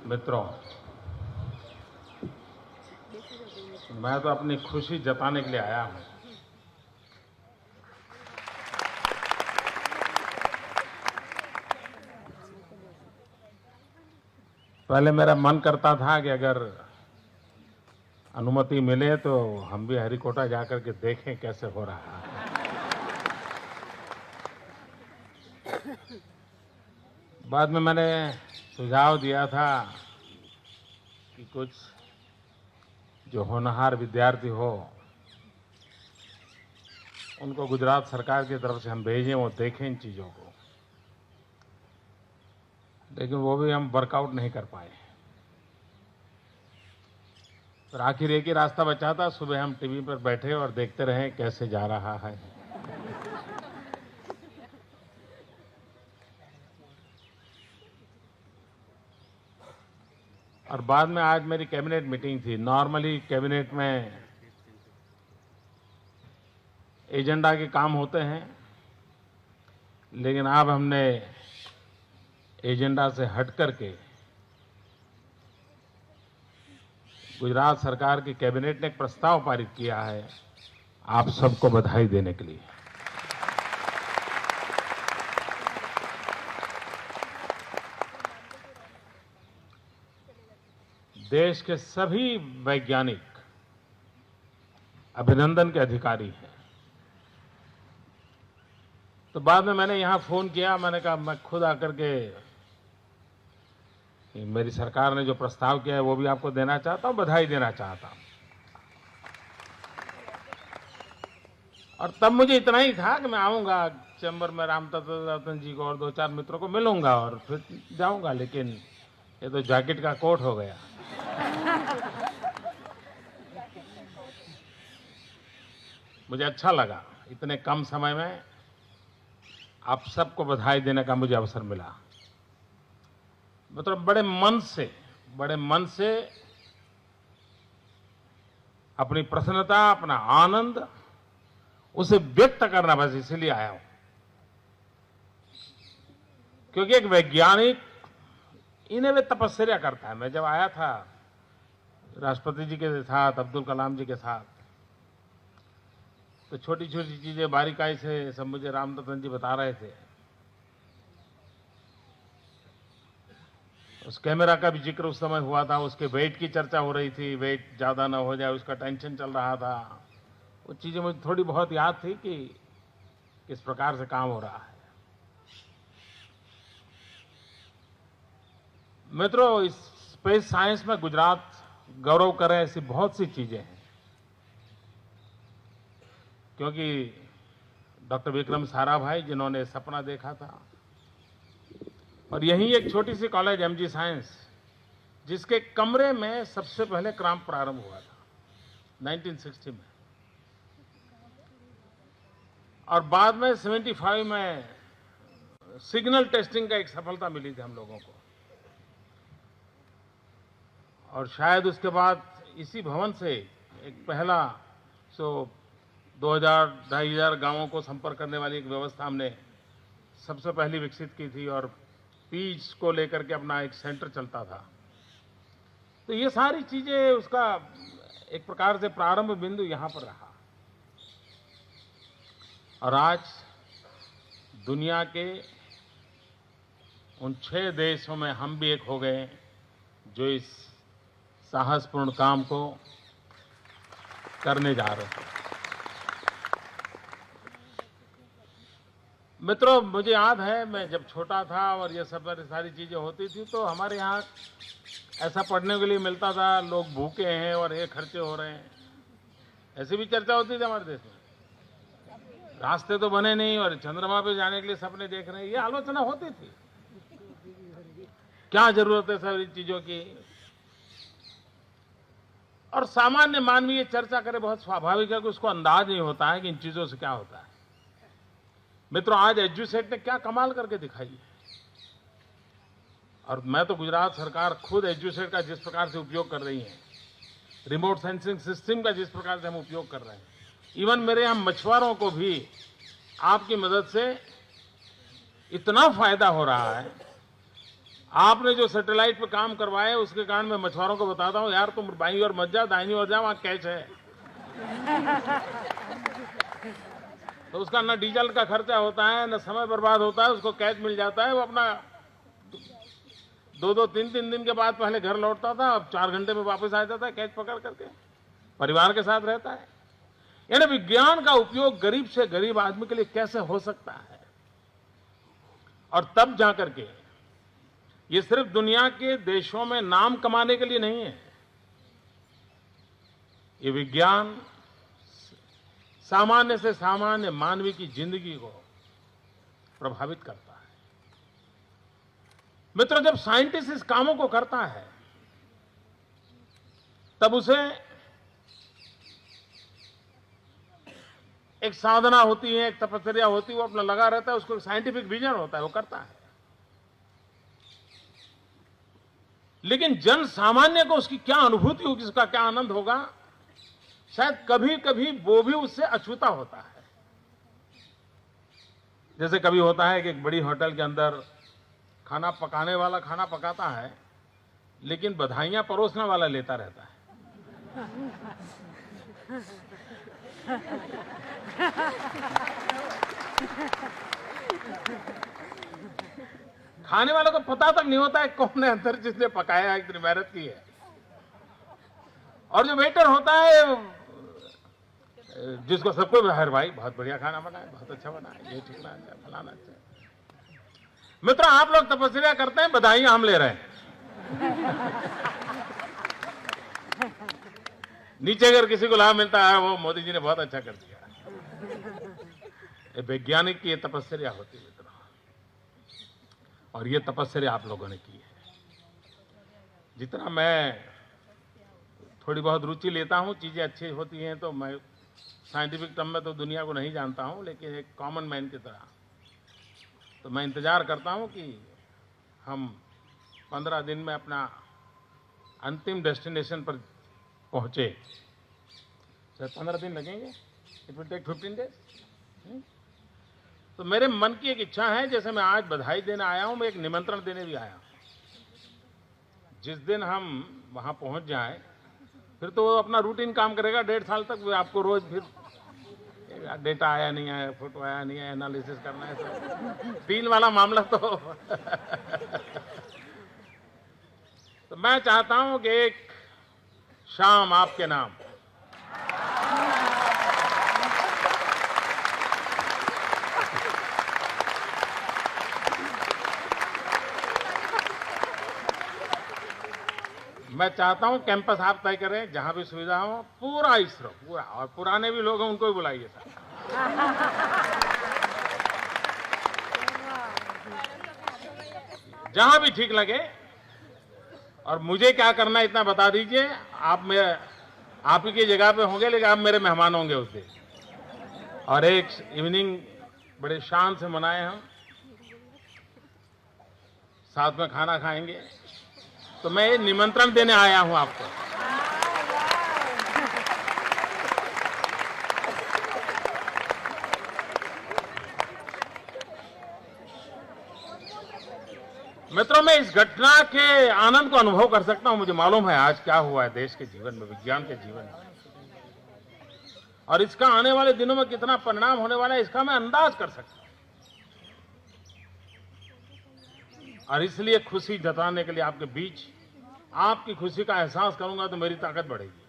मित्रों, मैं तो अपनी खुशी जताने के लिए आया हूं। पहले मेरा मन करता था कि अगर अनुमति मिले तो हम भी हरिकोटा जाकर के देखें कैसे हो रहा है। बाद में मैंने सुझाव दिया था कि कुछ जो होनहार विद्यार्थी हो उनको गुजरात सरकार की तरफ से हम भेजें, वो देखें इन चीज़ों को, लेकिन वो भी हम वर्कआउट नहीं कर पाए। फिर आखिर एक ही रास्ता बचा था, सुबह हम टीवी पर बैठे और देखते रहे कैसे जा रहा है। और बाद में आज मेरी कैबिनेट मीटिंग थी। नॉर्मली कैबिनेट में एजेंडा के काम होते हैं, लेकिन अब हमने एजेंडा से हट करके गुजरात सरकार की कैबिनेट ने एक प्रस्ताव पारित किया है आप सबको बधाई देने के लिए। देश के सभी वैज्ञानिक अभिनंदन के अधिकारी हैं। तो बाद में मैंने यहां फोन किया, मैंने कहा मैं खुद आकर के मेरी सरकार ने जो प्रस्ताव किया है वो भी आपको देना चाहता हूं, बधाई देना चाहता हूं। और तब मुझे इतना ही था कि मैं आऊंगा चैम्बर में, राम रतन जी को और दो चार मित्रों को मिलूंगा और फिर जाऊंगा, लेकिन ये तो जैकेट का कोट हो गया। मुझे अच्छा लगा इतने कम समय में आप सबको बधाई देने का मुझे अवसर मिला। मतलब बड़े मन से अपनी प्रसन्नता, अपना आनंद उसे व्यक्त करना, बस इसलिए आया हूं। क्योंकि एक वैज्ञानिक इन्हें वे तपस्या करता है। मैं जब आया था राष्ट्रपति जी के साथ, अब्दुल कलाम जी के साथ, तो छोटी छोटी चीजें बारीकाई से सब मुझे राम रतन जी बता रहे थे। उस कैमरा का भी जिक्र उस समय हुआ था, उसके वेट की चर्चा हो रही थी, वेट ज्यादा ना हो जाए उसका टेंशन चल रहा था। वो चीजें मुझे थोड़ी बहुत याद थी कि किस प्रकार से काम हो रहा है। मित्रों, इस स्पेस साइंस में गुजरात गौरव करे ऐसी बहुत सी चीजें हैं। क्योंकि डॉक्टर विक्रम साराभाई जिन्होंने सपना देखा था, और यही एक छोटी सी कॉलेज एमजी साइंस, जिसके कमरे में सबसे पहले काम प्रारंभ हुआ था 1960 में, और बाद में 75 में सिग्नल टेस्टिंग का एक सफलता मिली थी हम लोगों को। और शायद उसके बाद इसी भवन से एक पहला 2000-2500 गांवों को संपर्क करने वाली एक व्यवस्था हमने सबसे पहली विकसित की थी, और पीच को लेकर के अपना एक सेंटर चलता था। तो ये सारी चीजें उसका एक प्रकार से प्रारंभ बिंदु यहां पर रहा। और आज दुनिया के उन 6 देशों में हम भी एक हो गए जो इस साहसपूर्ण काम को करने जा रहे हैं। मित्रों, मुझे याद है मैं जब छोटा था और ये सब सारी चीजें होती थी, तो हमारे यहाँ ऐसा पढ़ने के लिए मिलता था, लोग भूखे हैं और ये खर्चे हो रहे हैं, ऐसी भी चर्चा होती थी हमारे देश में। रास्ते तो बने नहीं और चंद्रमा पे जाने के लिए सपने देख रहे हैं, ये आलोचना होती थी। क्या जरूरत है सारी चीजों की? और सामान्य मानवीय चर्चा करे, बहुत स्वाभाविक है कि उसको अंदाज नहीं होता है कि इन चीजों से क्या होता है। मित्रों, आज एजुसेट ने क्या कमाल करके दिखाई है। और मैं तो गुजरात सरकार खुद एजुसेट का जिस प्रकार से उपयोग कर रही है, रिमोट सेंसिंग सिस्टम का जिस प्रकार से हम उपयोग कर रहे हैं, इवन मेरे यहां मछुआरों को भी आपकी मदद से इतना फायदा हो रहा है। आपने जो सैटेलाइट पे काम करवाए उसके कारण मैं मछुआरों को बताता हूं, यार तुम बाईं ओर मत जा, दाहिनी ओर जा, वहां कैच है। तो उसका न डीजल का खर्चा होता है, न समय बर्बाद होता है, उसको कैच मिल जाता है। वो अपना 2-2, 3-3 दिन के बाद पहले घर लौटता था, अब 4 घंटे में वापस आ जाता है कैच पकड़ करके, परिवार के साथ रहता है। यानी विज्ञान का उपयोग गरीब से गरीब आदमी के लिए कैसे हो सकता है, और तब जाकर के ये सिर्फ दुनिया के देशों में नाम कमाने के लिए नहीं है। ये विज्ञान सामान्य से सामान्य मानवी की जिंदगी को प्रभावित करता है। मित्रों, जब साइंटिस्ट इस कामों को करता है तब उसे एक साधना होती है, एक तपस्या होती है, वो अपना लगा रहता है, उसको एक साइंटिफिक विजन होता है, वो करता है। लेकिन जन सामान्य को उसकी क्या अनुभूति होगी, उसका क्या आनंद होगा, शायद कभी कभी वो भी उससे अछूता होता है। जैसे कभी होता है कि एक बड़ी होटल के अंदर खाना पकाने वाला खाना पकाता है, लेकिन बधाइयां परोसने वाला लेता रहता है। खाने वालों को पता तक नहीं होता है कौन है अंदर जिसने पकाया है, इतनी मेहनत की है। और जो वेटर होता है, जिसको सबको बाहर, भाई बहुत बढ़िया खाना बना है, बहुत अच्छा बना है, ये ठिकना अच्छा, फलाना अच्छा। मित्रों, आप लोग तपस्या करते हैं, बधाइयां हम ले रहे हैं। नीचे अगर किसी को लाभ मिलता है, वो मोदी जी ने बहुत अच्छा कर दिया। वैज्ञानिक की ये तपस्या होती है मित्रों, और ये तपस्या आप लोगों ने की है। जितना मैं थोड़ी बहुत रुचि लेता हूं, चीजें अच्छी होती हैं, तो मैं साइंटिफिक टर्म में तो दुनिया को नहीं जानता हूं, लेकिन एक कॉमन मैन की तरह तो मैं इंतजार करता हूं कि हम 15 दिन में अपना अंतिम डेस्टिनेशन पर पहुंचे। शायद 15 दिन लगेंगे, इट विल टेक 15 डेज। तो मेरे मन की एक इच्छा है, जैसे मैं आज बधाई देने आया हूं, मैं एक निमंत्रण देने भी आया हूं। जिस दिन हम वहां पहुंच जाएं, फिर तो वो अपना रूटीन काम करेगा 1.5 साल तक। वो आपको रोज फिर डेटा आया नहीं आया, फोटो आया नहीं आया, एनालिसिस करना है, सब 3 वाला मामला तो तो मैं चाहता हूं कि एक शाम आपके नाम मैं चाहता हूं कैंपस आप तय करें, जहां भी सुविधा हो, पूरा इसरो पूरा, और पुराने भी लोग हैं उनको भी बुलाइए साहब। जहां भी ठीक लगे। और मुझे क्या करना है इतना बता दीजिए। आप ही की जगह पे होंगे, लेकिन आप मेरे मेहमान होंगे उस दिन। और एक इवनिंग बड़े शान से मनाए हम, साथ में खाना खाएंगे। तो मैं ये निमंत्रण देने आया हूं आपको। मित्रों, मैं इस घटना के आनंद को अनुभव कर सकता हूं। मुझे मालूम है आज क्या हुआ है देश के जीवन में, विज्ञान के जीवन में, और इसका आने वाले दिनों में कितना परिणाम होने वाला है, इसका मैं अंदाज कर सकता हूं। और इसलिए खुशी जताने के लिए आपके बीच आपकी खुशी का एहसास करूंगा तो मेरी ताकत बढ़ेगी।